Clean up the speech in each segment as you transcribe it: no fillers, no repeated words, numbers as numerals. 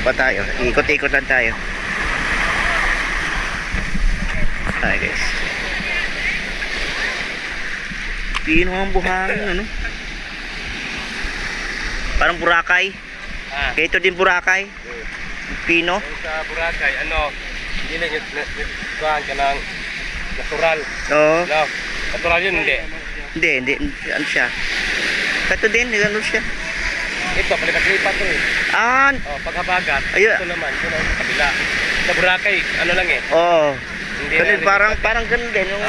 pa tayo. Ikot-ikot lang tayo. Hi guys. Pino ang buhangin, ano? Parang Boracay. Ito din Boracay. Pino. Sa Boracay, ano, hindi na kuhaan ka ng natural. Oo. No, natural yun, hindi. Hindi. Ano siya? Ito din, ano siya? Ito, palipat-lipat to eh. Oh, paghabagat, Ayun. ito naman, ito naman sa kabila. Sa Boracay, ano lang eh. Oo. Hindi Ganun, na parang ganun din yung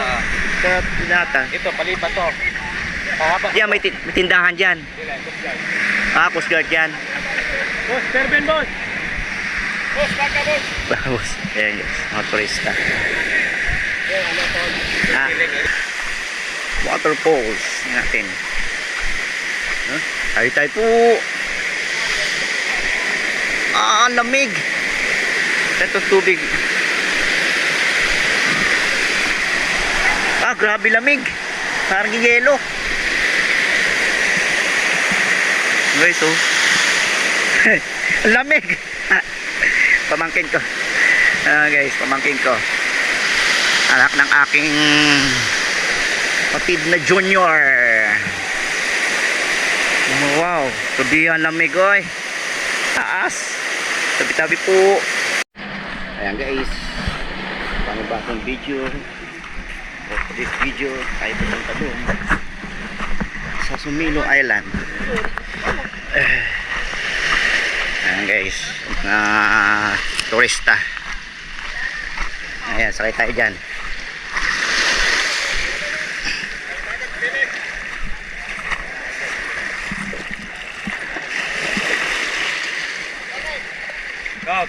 sa pinata. Ito, palipat to. Pahaba. Yan, may tindahan dyan. Coast Guard yan. Boss, Perben, boss! Boss, baka, boss! Boss. Ayan guys, mga turista. Waterfalls natin. Tayo po. Lamig. Ito tubig. Grabe lamig. Parang yelo. Guys, oh. Lamig. Pamangkin ko. Guys, pamangkin ko. Anak ng aking kapatid na junior. Wow, tubihan lamig, oy. Taas. Tabi-tabi po. Ayan guys. Paano ba itong video? For this video, tayo pupunta doon sa Sumilong Island. Ayan guys, mga turista. Ayan, sakay tayo dyan. Go!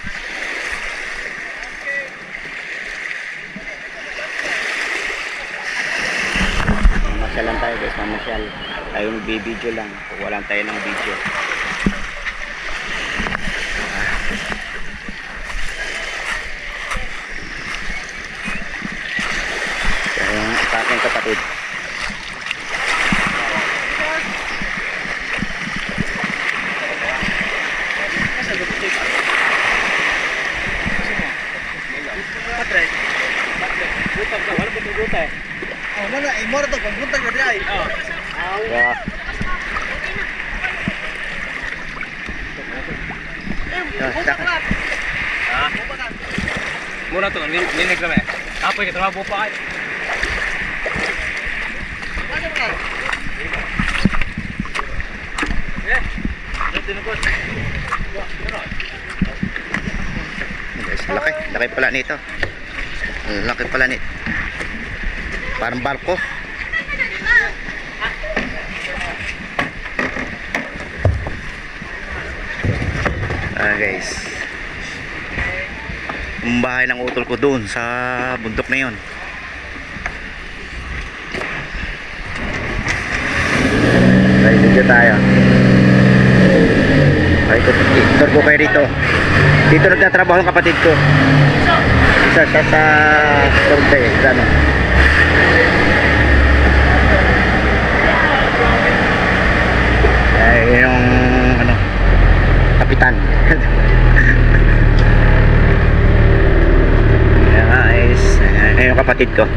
Mamasyal lang tayo guys, mamasyal. Tayo nagbibideo lang, walang tayo ng video. Yung sa aking kapatid. Muna to, linig kami. Apoy, katrabaho pa kayo. Laki Laki pala nito. Laki pala nito. Parang barko. Guys, yung bahay ng utol ko doon sa bundok na yun. Ay, dito tayo. Ay, tutor ko kayo dito. Dito nagtatrabaho ang kapatid ko. Isa siya sa Torte, ano. Ay, yung ano, kapitan. Ayan yung kapatid ko.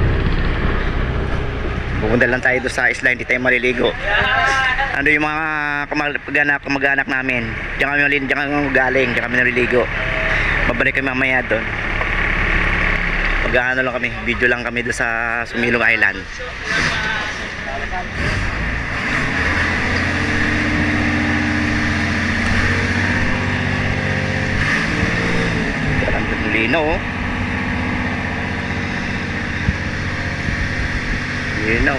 Pupunta lang tayo doon sa isla, hindi tayo maliligo. Ano yung mga kamag-anak namin. Diyan kami galing, diyan kami naliligo. Babalik kami mamaya doon. Mag-ano lang kami, video lang kami doon sa Sumilong Island. Ang lino, oh. Lino.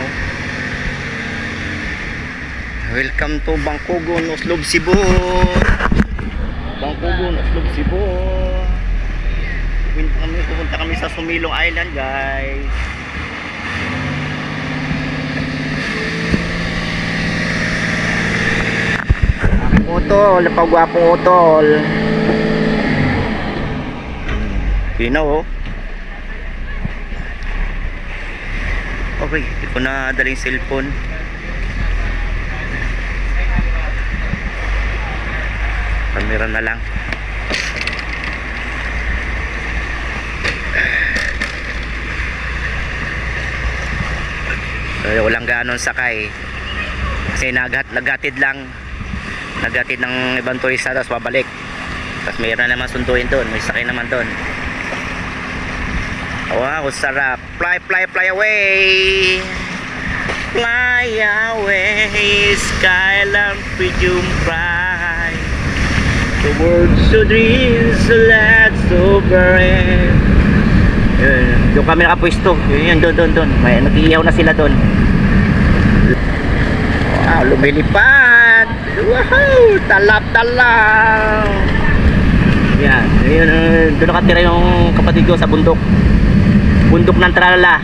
Welcome to Bangkugon, Oslob, Cebu. Bangkugon, Oslob, Cebu. Pupunta kami sa Sumilong Island, guys. Utol, napagwapong utol. Lino, oh. Okay, hindi ko na dala yung cellphone. Camera na lang. Walang ganon sakay. Kasi naghatid ng ibang turista tapos babalik. Tapos mayroon na naman sunduin doon, may sakay naman doon. Wow, sarap. Fly, fly, fly away. Fly away, skyline medium bright. Towards the dreams, let's over it. Doon kami nakapwesto. Yun, doon. May nag-iihaw na sila doon. Wow, lumilipad. Wow, talap. Yan, yun, doon nakatira yung kapatid ko sa bundok. Bundok ng Tralala.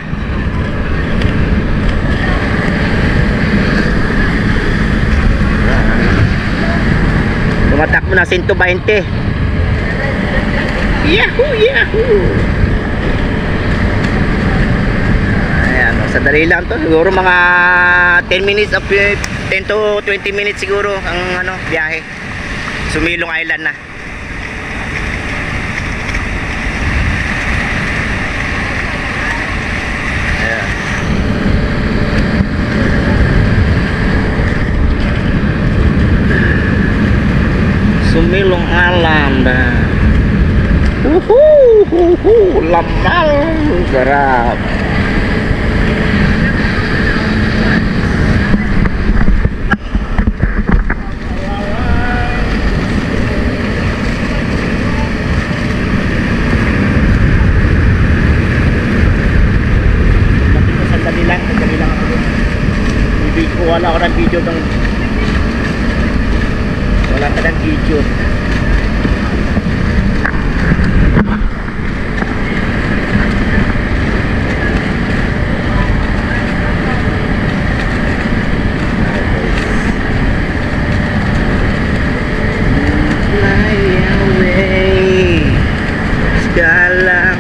Tumatakbo na 120. Yahoo! Ayan, sadali lang to. Siguro mga 10 minutes of 10 to 20 minutes siguro ang biyahe. Sumilong Island na. Ayan. Sumilong Island. Lamal, sarap. Sandali lang ako. Wala ko ng video dong. Wala ka ng video. Fly away, skyline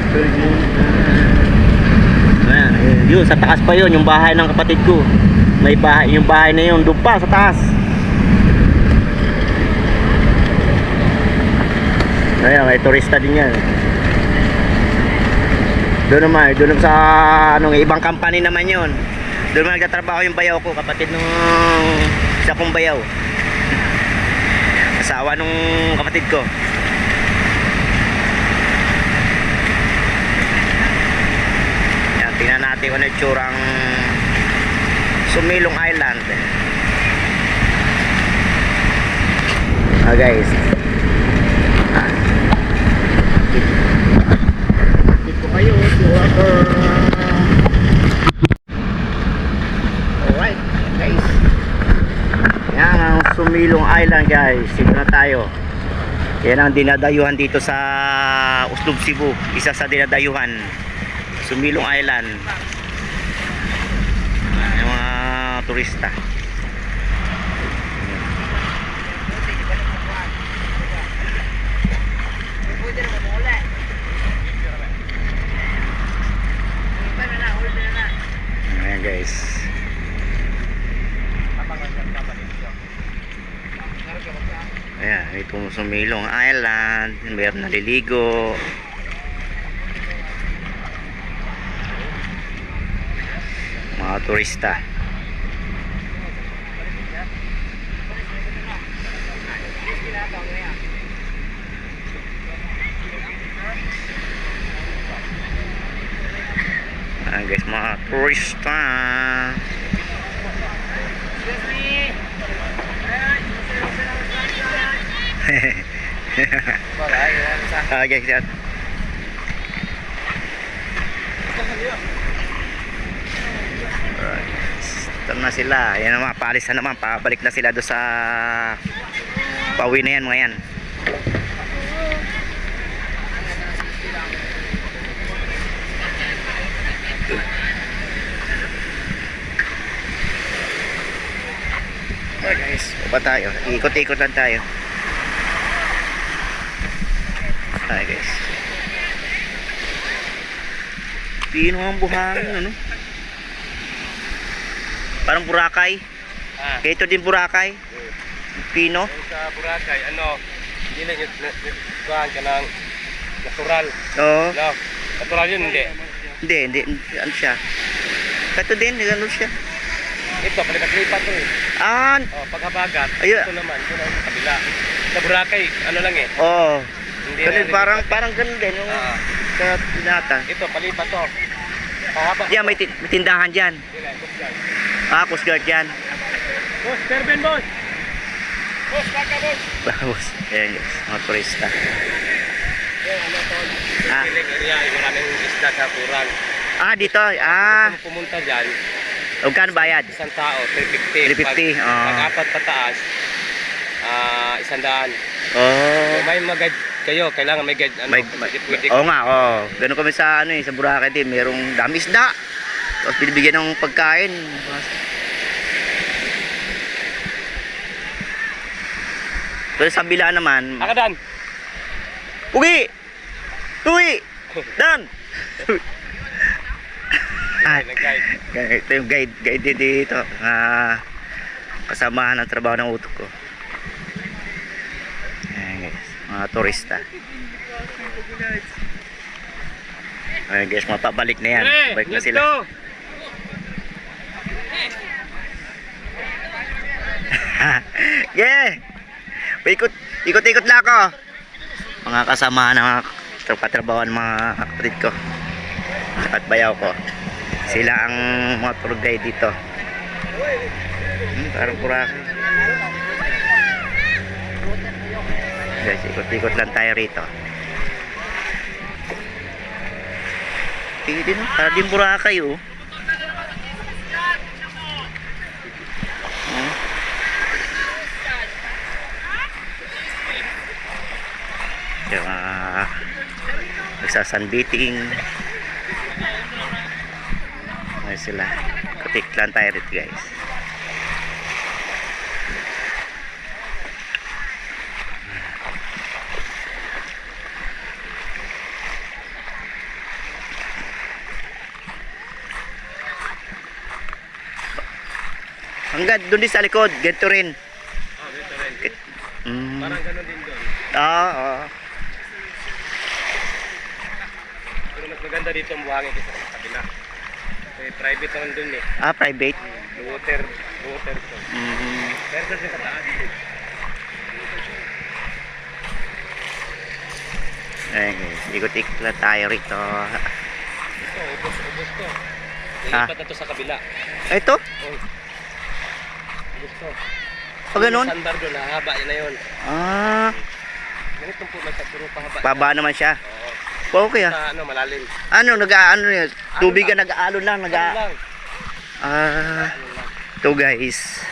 yun, sa taas pa yun, yung bahay ng kapatid ko. May bahay, yung bahay na yun, doon pa sa taas. Ayan, may turista din yan. Doon naman sa ibang company naman yun. Doon naman nagtatrabaho yung bayaw ko, kapatid nung isa kong bayaw. Asawa nung kapatid ko. Yan, tingnan natin kung ano yung tsurang Sumilong Island. Guys, dito kayo alright guys, yan ang Sumilong Island guys. Dito na tayo. Yan ang dinadayuhan dito sa Uslob, Cebu. Isa sa dinadayuhan, Sumilong Island. Yung mga turista. Ayan guys. Ayan, itong Sumilong Island. Mayroon naliligo. Mga turista. Ayan guys, mga turista. Okay, siya. Ito na sila. Ayan naman, paalis na naman. Pabalik na sila doon sa pauwi na yan mga yan. Okay guys, baba tayo. Ikot-ikot lang tayo. Hi guys. Pino ang buhangin, ano? Parang Boracay. Kaya ito din Boracay. Pino. Sa Boracay, hindi lang kuhaan ka ng natural. Oo. No, natural yun, hindi. Hindi. Ano siya? Ito din, ganun siya. Ito, palipat-lipat to eh. Ah, Pagkabagat, Ayun. ito naman, ito na sa kabila. Sa Boracay, ano lang eh. oh. Hindi Ganun, na parang ganun din yung sa binata. ito, palipat to. Pahaba. Yan, may tindahan dyan. Sila, Coast Guard. Coast Guard dyan. Boss, Perben, boss! Boss, baka, boss! Bawas. Ayan guys, mga turista. Yan, ano to? Ah. Piling area, maraming isda sa Puran. Dito. Kung pumunta dyan, Magkano bayad? isang tao, 350. 350, Pag-apat pataas, 100. Oh. Kung may mag-guide kayo, kailangan may guide. Ano, pwede. Oo nga, Ganun kami sa sa Boracay din, merong dami isda. Tapos binibigyan ng pagkain. Pero sa bila naman, Akadan! Ugi! Tuwi! Dan! Nag-guide. Ito yung guide din dito. Kasamahan ng trabaho ng utok ko. Ayan guys, mga turista. Ayan guys, mapabalik na yan. Balik na sila. Yeah! Ikot-ikot lang ako. Mga kasama ng mga katrabaho ng mga kapatid ko at bayaw ko. Sila ang mga tour guide dito. Parang Boracay. Guys, ikot-ikot lang tayo rito. Tingin din, parang din Boracay oh. Yung nagsasunbeating. Ay sila. Kutik lang tayo rito guys. Hanggang doon din sa likod, ganito rin. Dito rin. Parang ganun din doon. Oo. Pero mas maganda dito ang buhangin kasi sa kabila. May private naman dun eh. Private. Water to. Pero sa kataas. Ayan guys, ikot-ikot lang tayo rito. Ito, ubos to. Ilipat na to sa kabila. Ito? Oh. Ubos to. Ganun? Sandbar doon, hahaba yun na yun. Ganito po, magkaturo pahaba. Baba naman siya. Oo. Okay Sa malalim. Nag-aano yun? Tubig na nag-aalo lang. Ano lang. Ito guys.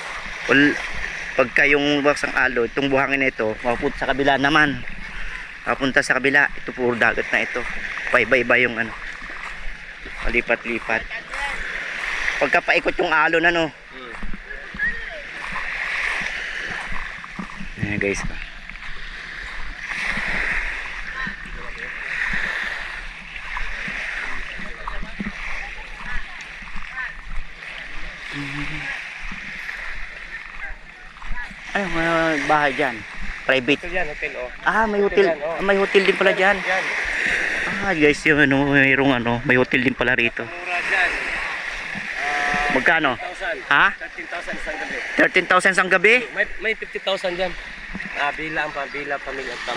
Pagka yung baksang alo, itong buhangin na ito, mapunta sa kabila naman. Mapunta sa kabila, ito puro dagat na ito. Paiba-iba yung palipat-lipat. Pagka paikot yung alo na no. Ayan guys. Ano mga bahay dyan? Private. Hotel yan, hotel oh. May hotel. Yan, oh. May hotel din pala dyan. Yan. Guys, yung mayroong may hotel din pala rito. Mura dyan. Magkano? 13,000. Ha? 13,000 isang gabi. 13,000 sang gabi? May 50,000 dyan. Bila ang pamilya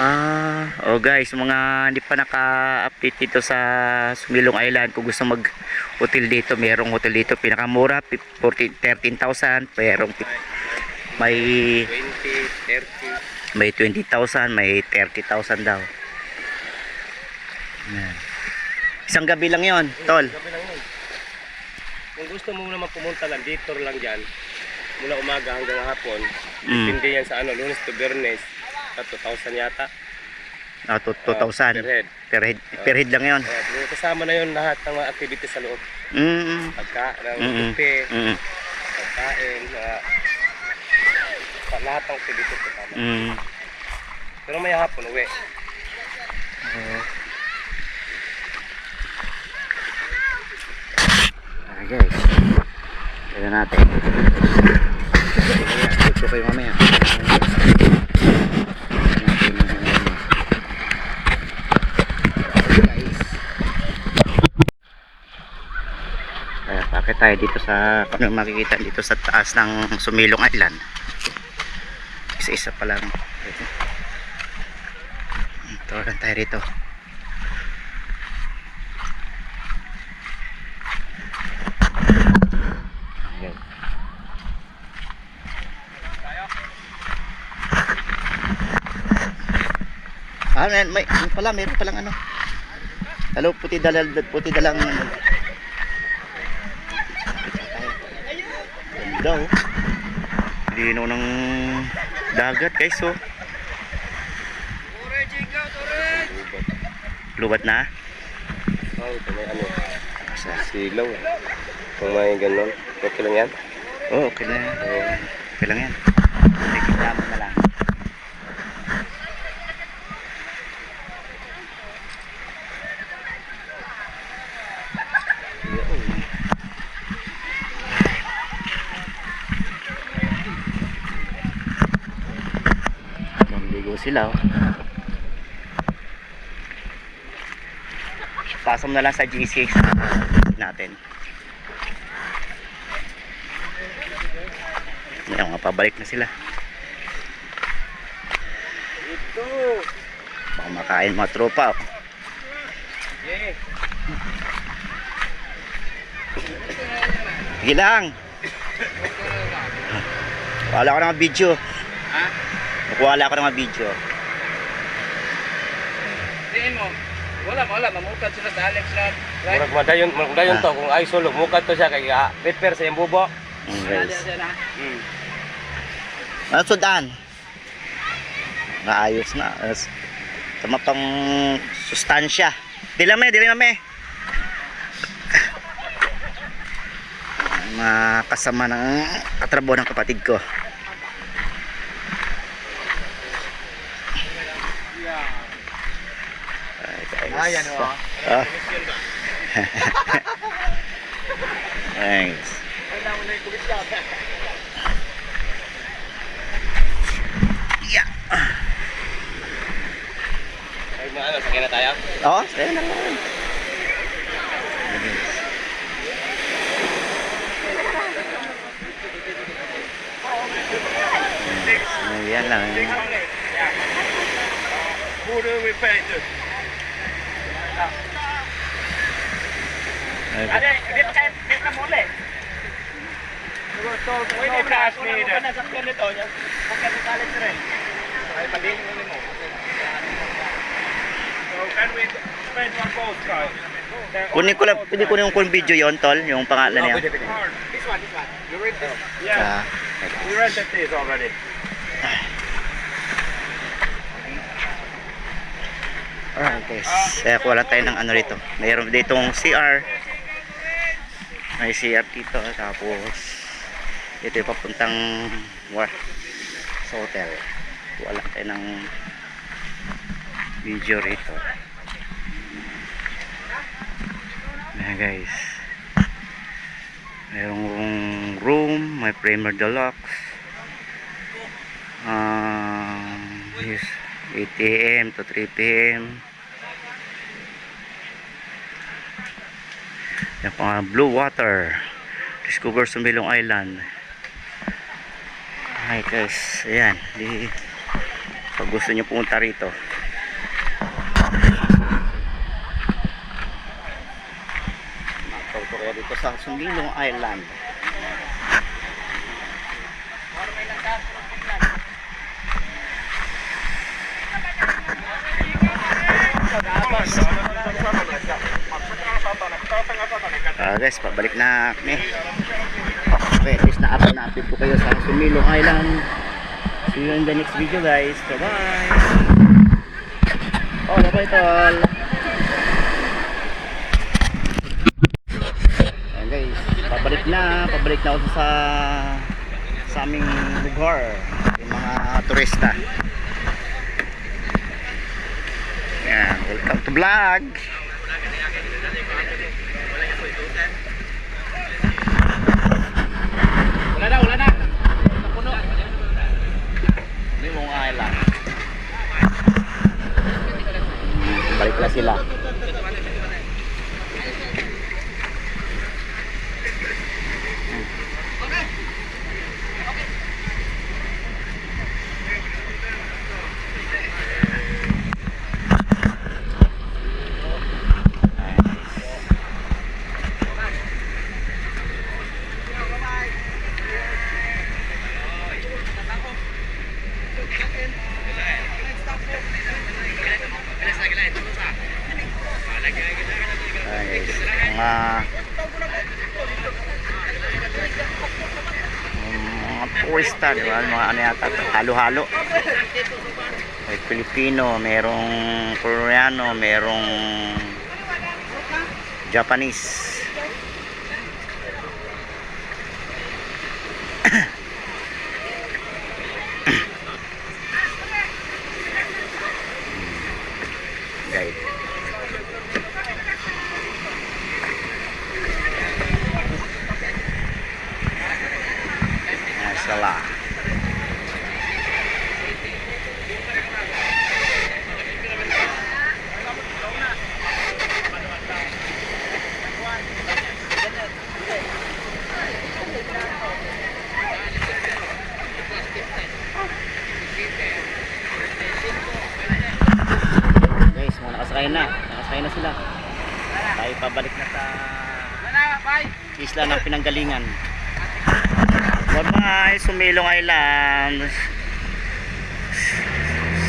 ang Guys, mga hindi pa naka-update dito sa Sumilong Island, kung gusto mag-hotel dito, mayroong hotel dito pinakamura 13,000, mayroong may 20, 30. may 20,000, may 30,000 daw. Yan. Isang gabi lang 'yon, tol. Gabi lang yun. Kung gusto mo naman pumunta lang dito lang dyan, mula umaga hanggang hapon, depende yan sa Lunes to Biyernes, 2,000 yata. 2,000 per head. Per head lang 'yon. Kasama na yun lahat ng mga activities sa loob. Pagkain, buffet, pagkain, lahat ng activities kasama. Pero may hapon uwi. Guys, kaya natin. Ito kayo mamaya. Guys. Bakit tayo dito sa, ano makikita dito sa taas ng Sumilong Island. Isa-isa pa lang. Ito lang tayo rito. Okay. Meron palang ano. Hello, puti dalang ganda oh. Lino ng dagat guys oh. Lubat na? Oh, ito may ano. Asa? Silaw. Kung may ganun. Okay lang yan? Oh, okay na yan. Okay lang yan. Nakikita mo na lang. Mambigo sila oh. Pasok na lang sa GC natin. Ngayon, pabalik na sila. Ito! Baka makain mga tropa. Oh. Yeah. Sige lang. Wala ko ng mga video. Ha? Wala ko ng mga video. Tingin mo. Wala, mamukad sila sa Alex na. Murag madayon to, kung ay sulog, mukad to siya, kaya prepare sa yung bubo. Guys. Ano sudan? Naayos na. Sama pang sustansya. Dili mame. Makasama ng katrabaho ng kapatid ko. Ayan o. Thanks. Yeah. Ay, ano, sakay na tayo? Oo, sige na lang. Ayan lang. Who do we pay to? Ada, dia pakai boleh. Pwede flash me dito. Nasakyan nito niya. Pakai tali sir. Ay pabiling mo. So can we spend one boat guys? Pwede kunin yung video yon tol, yung pangalan niya. This one. You read this? Yeah. We rented this already. Alright guys, kaya kuha lang tayo ng ano rito. Mayroon ditong CR. May CR dito. Tapos ito yung papuntang sa hotel. Kuha lang tayo ng video rito. Ayan guys, mayroong room, may Premier Deluxe. Yes, 8 AM to 3 PM. Yan pa, Blue Water, Discover Sumilong Island. Hi guys, ayan, pag gusto nyo pumunta rito, makauto kaya dito sa Sumilong Island. Guys, pabalik na kami. Okay, at least na-update ko kayo sa Sumilong Island. See you in the next video guys. Bye bye. Oh, bye tol. Ayan guys, pabalik na ako sa aming lugar, yung mga turista. Ayan, welcome to vlog. Wala na. Napuno. Limong Island. Balik na sila. oyster, di ba? Mga ano yata, halo-halo. May Filipino, merong Koreano, merong Japanese. Guys. Salah. Guys, mga nakasakay na sila. Tayo pabalik na sa isla ng pinanggalingan. Bye-bye, Sumilong Island.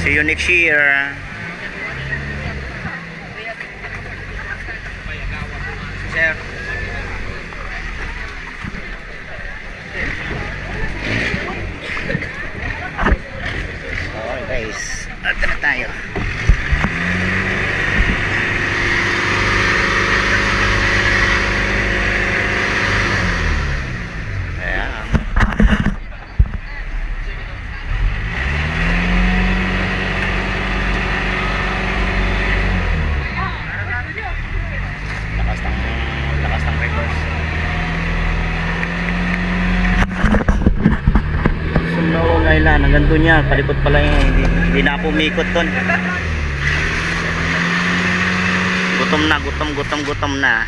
See you next year. Sir. Okay guys, ito na tayo. Lakas ng reverse. Sumilong Island, hanggang doon yan, palikot pala yun, hindi na ako umikot doon. Gutom na.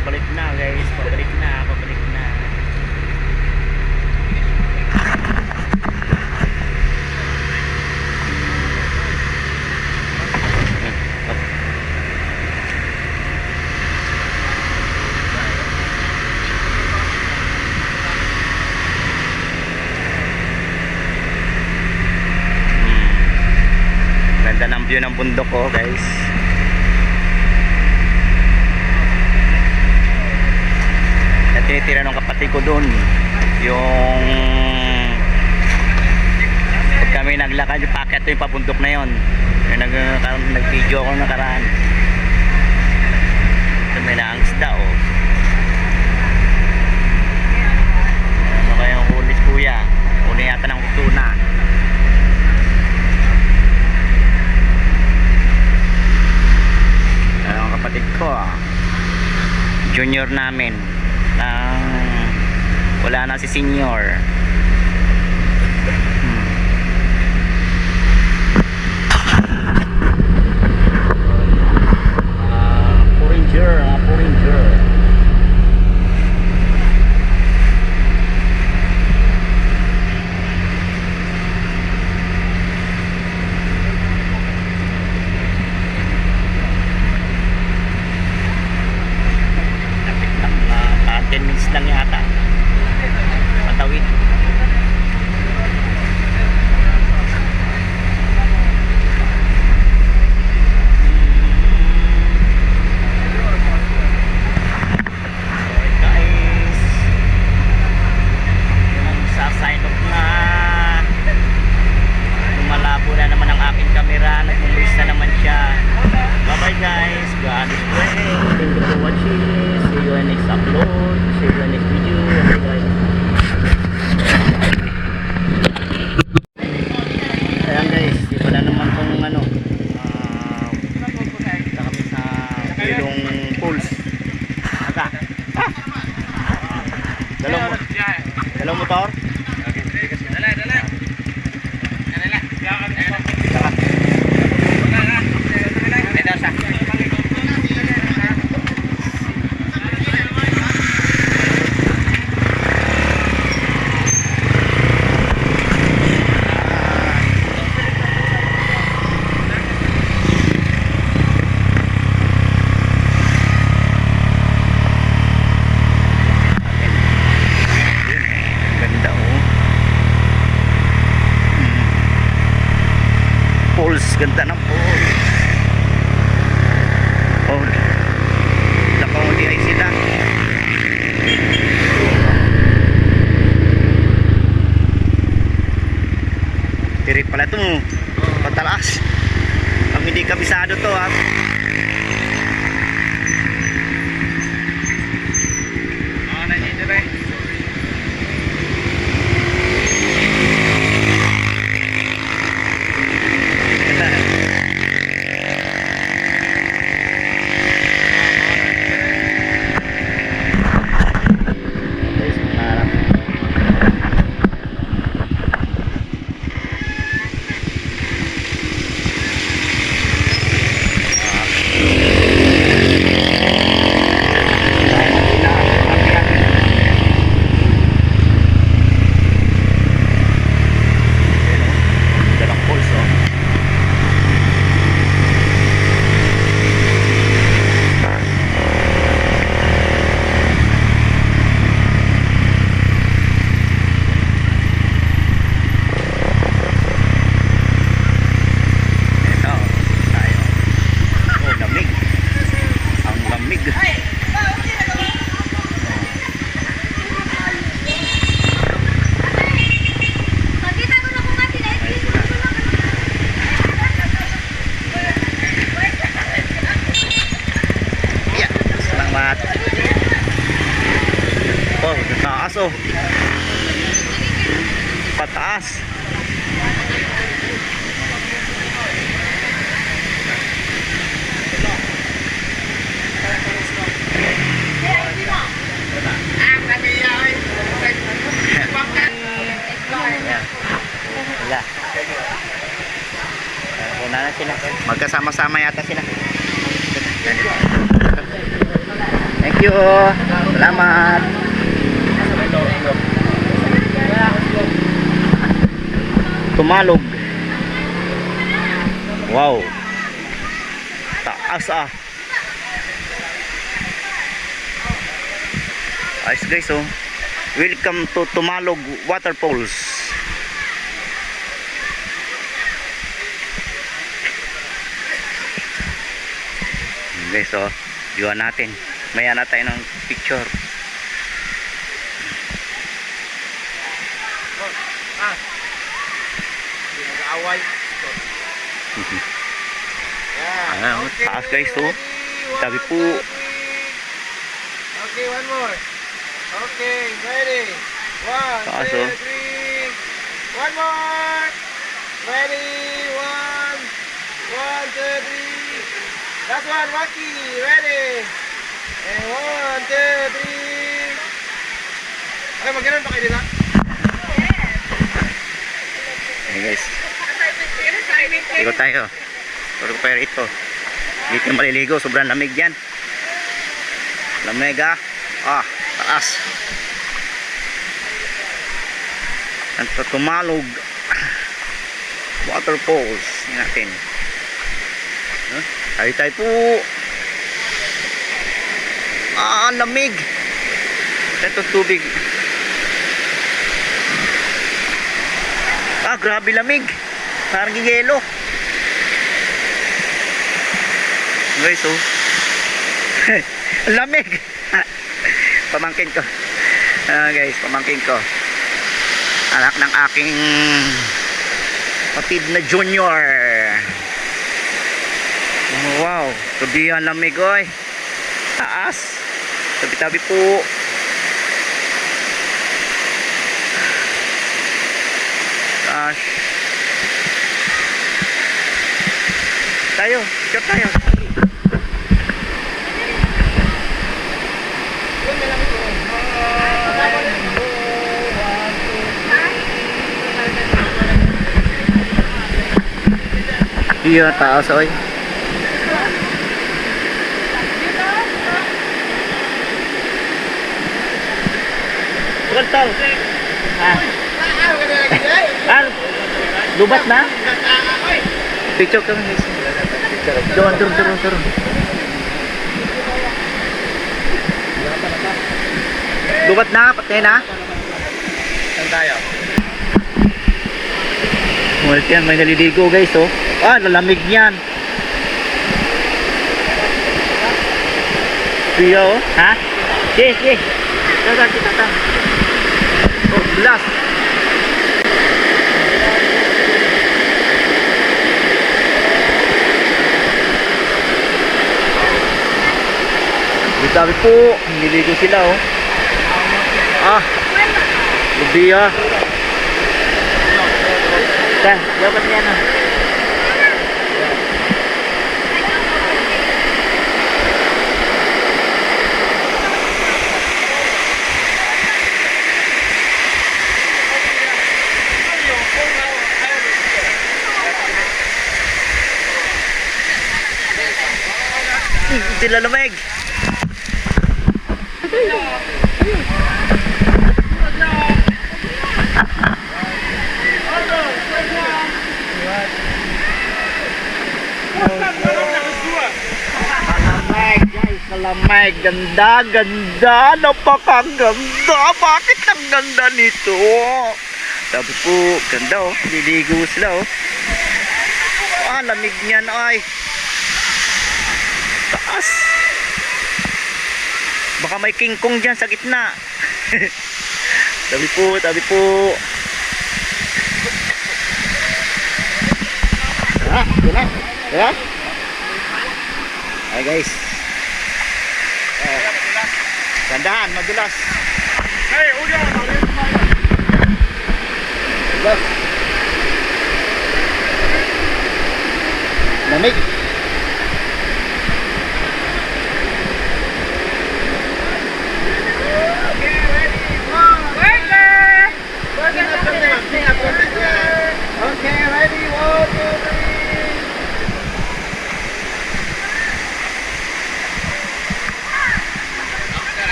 Pabalik na guys, pabalik na. Ganda ng view ng bundok ko guys. Tinitira ng kapatid ko doon yung pag kami naglakad yung packet yung pabundok na yun yung nag-video ako nakaraan. Ito may naangisda oh. Ano kayong hulis kuya? Huli yata ng tuna. Ano ang kapatid ko junior namin. Wala na si senior. Porringer. Lapit lang, 10 minutes lang yata. Patawid. Dalawang motor? Ganda ng falls. Oh, nakauli ay sila. Tirik pala ito mo. Patalas. Ang hindi kabisado to ha. Oh, taas oh. Pataas. Wala. Una na sila. Magkasama-sama yata sila. Thank you. Salamat. Tumalog. Wow. Taas ah. Ayos guys oh. Welcome to Tumalog Waterfalls. Guys oh, viewan natin. Maya na tayo ng picture. Away. Ano, taas guys oh. Sabi po. Okay, one more. Okay, ready. One, Taas, two, oh. three. One more. Ready. One, two, three. Last one, Rocky. Ready. And one, two, three. Okay, magkaroon pa kayo dito? Hey guys. Ikot tayo. Pero ito. Dito maliligo. Sobrang lamig yan. Lamig ah. Ah, taas. Ang Tumalog Waterfalls. Yan natin. Tayo po. Ah, lamig. Ito tubig. Ah, grabe lamig. Parang yelo. Guys, oh. Lamig. Pamangkin ko. Guys, pamangkin ko. Anak ng aking kapatid na junior. Wow, gabi ang lamig, oy. Taas. Tabi-tabi po. Gosh. Tayo, shot tayo. Iya, taas oy. Betul. Lubat na? Picture ka guys. Turun. Lubat na, patay na. Saan tayo? Multi yan, may naliligo guys oh. Ah, lalamig niyan. Kuya, oh. Ha? Sige, sige. Tata, tata. Oh, glass. Sabi po, niligo sila, oh. Ah, lubi, ah. Kan, dapat niya na. Sila lamig. Kalamig guys, kalamig. Ganda, ganda. Napakaganda. Bakit ang ganda nito? Sabi po, ganda oh. Liligo sila oh. Ah, lamig niyan ay. Taas. Baka may King Kong dyan sa gitna. Tabi po, tabi po. Ha? Yun na. Yeah? Ay guys. Gandahan, madulas. Hey, udah. Madulas. Lamig. Okay, ready, 1, 2, 3.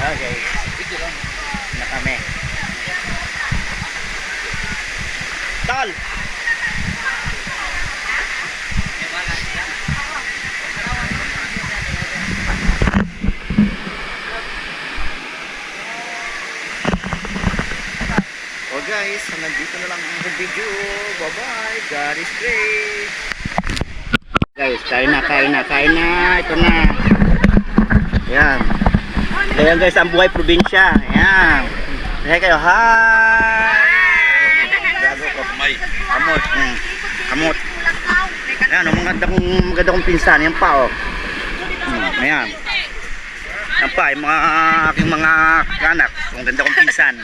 Okay. Na kami. Tal. Oh guys, nandito na lang ang video. Bye-bye. God is great. Guys, kain na, kain na, kain na. Ito na. Yan. Ayan guys, ang buhay probinsya. Ayan. Ayan kayo. Hi! Gago ko. Kamot. Kamot. Ayan, maganda kong pinsan. Yan pa, oh. Ayan. Yan pa, yung mga aking mga anak. Ang ganda kong pinsan.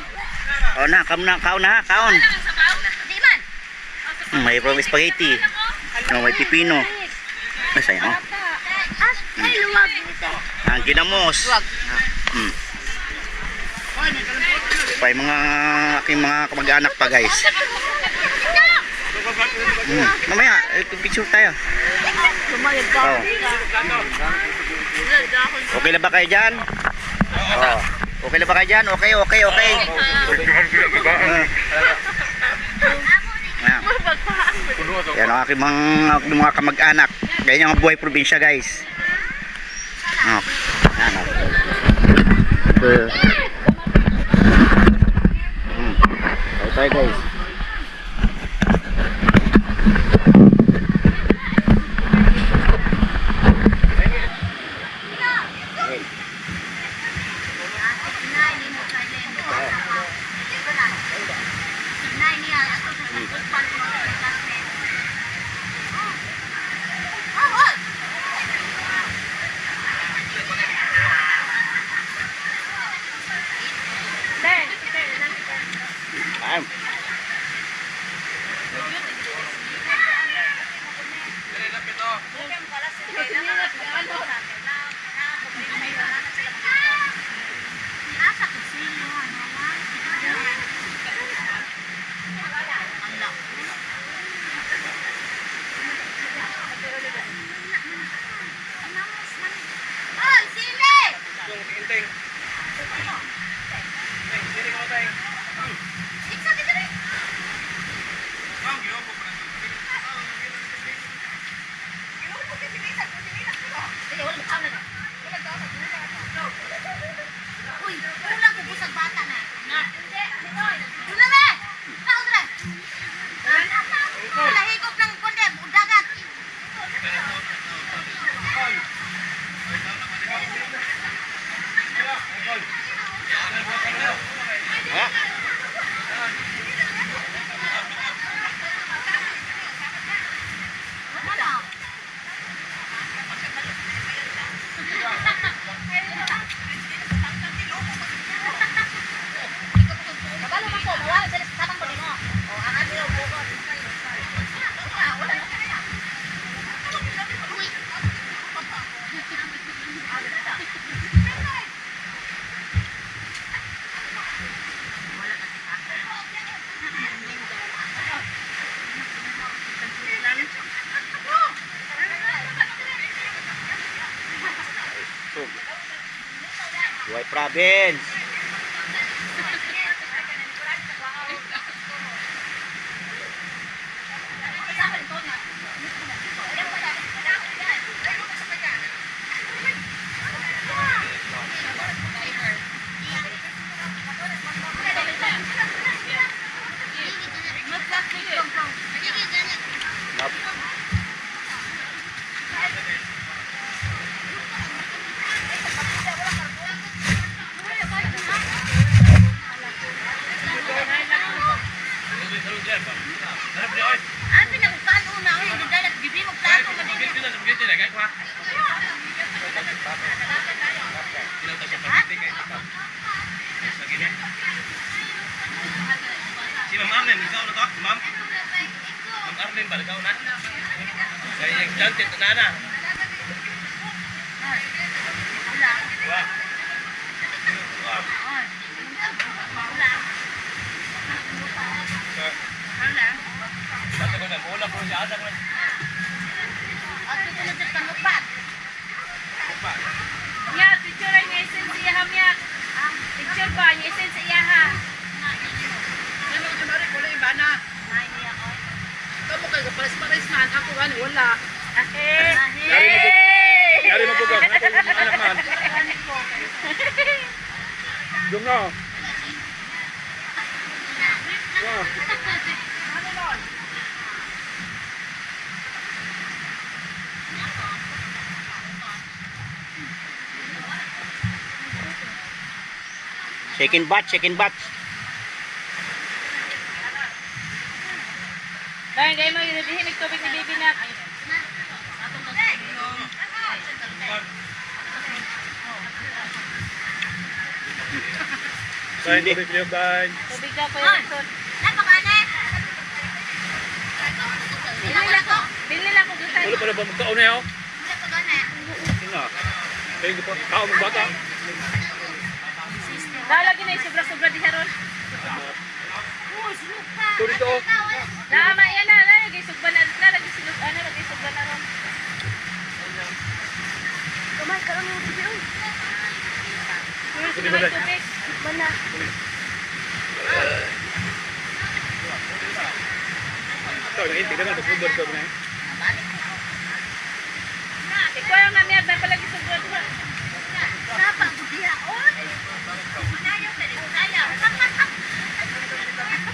O na, kaon na, kaon na, kaon. May spaghetti. May pipino. Masaya, oh. Ang ginamos. Pa yung mga aking mga kamag-anak pa guys. Mamaya, picture tayo. Oh. Okay na ba kayo dyan? Oh. Okay na ba kayo dyan? Okay, okay, okay. Yan ang aking mga kamag-anak. Ganyan ang buhay probinsya guys. Oh. Yan o. Okay tayo guys. Buhay province. Si Ma'am Arlen, ikaw na to? Ma'am? Ma'am Arlen ba? Ikaw na? Kaya yung jantit na na. Basta ko na, bola po siya. Ada ko na. Ya, picture ang essence iya hamya. Picture ba ang essence iya ha? Ano yung mari ko lang ibana? Kamu kay pares-pares man ako gani wala. Yari mo po ka. Anak man. Yung na. Second batch, second batch. Dahil kayo mo yung tubig ni baby na. Kain tubig niyo, kain. Tubig daw po yung son. Bili lang ko gusto. Ulo pala ba magkaon na yun? Sino? Kaya ko pa. Kao magbata. Lalagi na yung sobra-sobra di haron. Tuloy to. Nama yan na. Lagi subba na. Lagi silog. Ano? Lagi subba na ron. Kumay, karoon yung tubig. Tuloy ba Tubig. Bana. ito, nainti ka na. Pagkubad ka na. Ikaw yung namiyad na palagi sobra diba?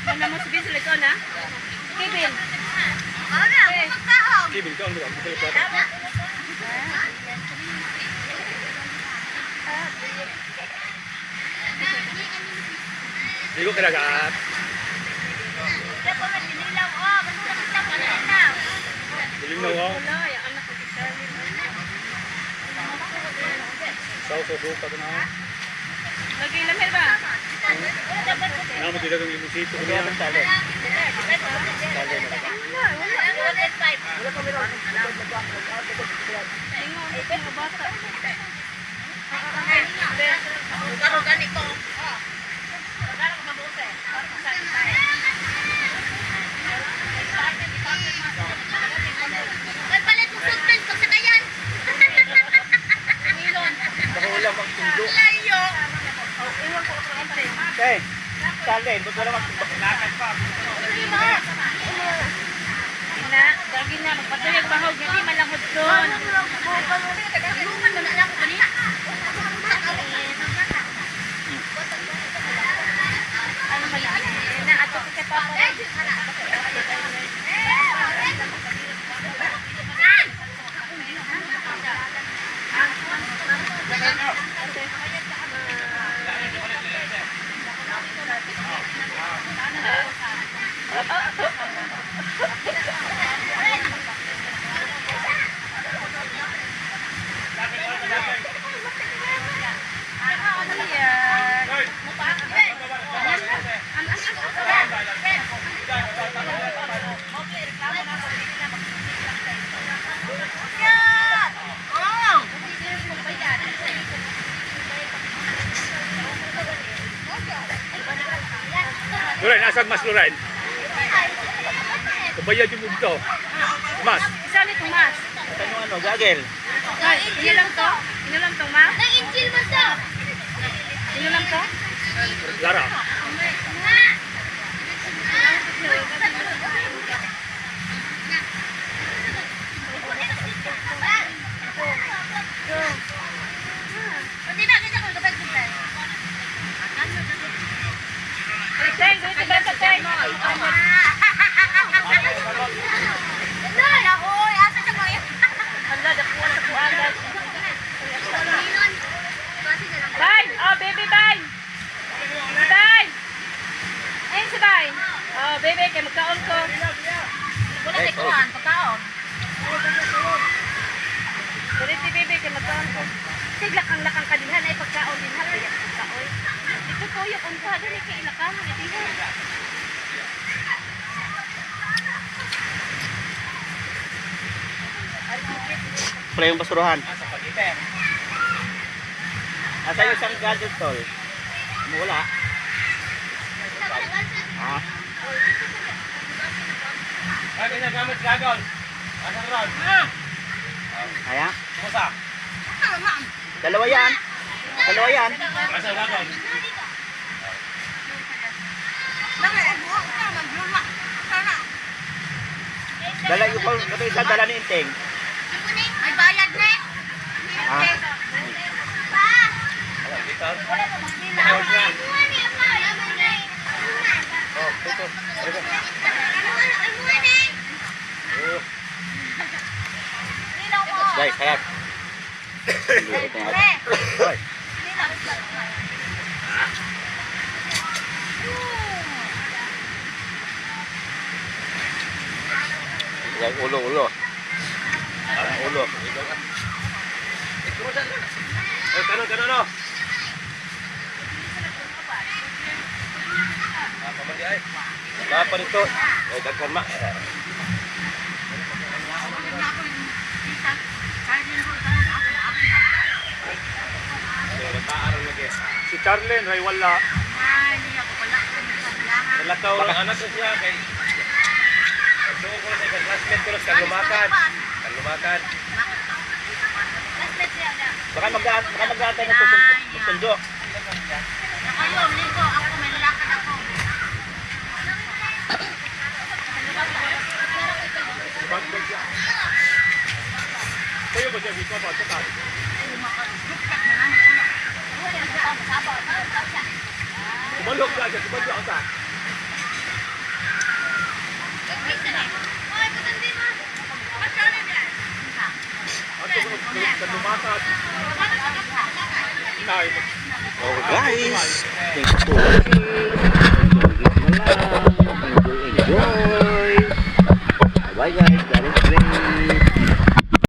Ano mo sabihin sila ito na? Kevin. Kibin ka, ano ba? Tuloy ka. Hindi ko kinagat. Tuloy na ako. Wala, yung anak ko si Charlie. Sauso ka na ako. Lagi lamir ba? Naman din lang yung musito ko niya. Ingon, mga bata. Nakulang magtundo. Okay. Salin, ba't wala magtumbak pa? Na, lagi na, magpatuyag bahog, hindi malangod doon. Ano malangod? Na, ato kita pa ako. Luray, nasag mas Luray. Kabayad yung bugto. Mas. Isa ni Tomas. Ano, gagel? Ay, inilam to? Inilam to, ma? Na-injil mo to. Inilam to? Lara. Teng, dito ba sa teng? Hala, dakuha sa kuagan. Bay! Oh, baby, bay! Bay! Ayun si bay. Oh, baby, kaya magkaon ko. Wala na ikuhan, pagkaon. Dali si baby, kaya magkaon ko. Sige, lakang-lakang ka dinhan ay pagkaon din. Hala, yan pagkaon. Ito po yung unta. Dali kaya ilakang. Ito yun. Wala yung basurahan. Asa yung isang gadget tol? Wala. Ha? Kaya niya gamit gagon. Ano ron? Kaya? Kumusta? Dalawa yan. Dalawa yan. Asa gagon? Dala yung ito isa dala ni Inteng. May bayad na eh. Ha? Oh, ito. Guys, harap. Hoy. Yang ulo. Ulo. Eh, kano no? Apa man di ay? Apa nito? Eh, dagkan ma. Si Charlene ay wala. Nalakaw ang anak ko siya kay pagsuko ko sa classmate ko sa lumakan. Lumakan. Baka mag-aantay ng susundo. Kayo ba siya dito ba sa tabi? Kumalok ka siya, kumalok ka. Sa lumakan. Oh guys, thanks for watching.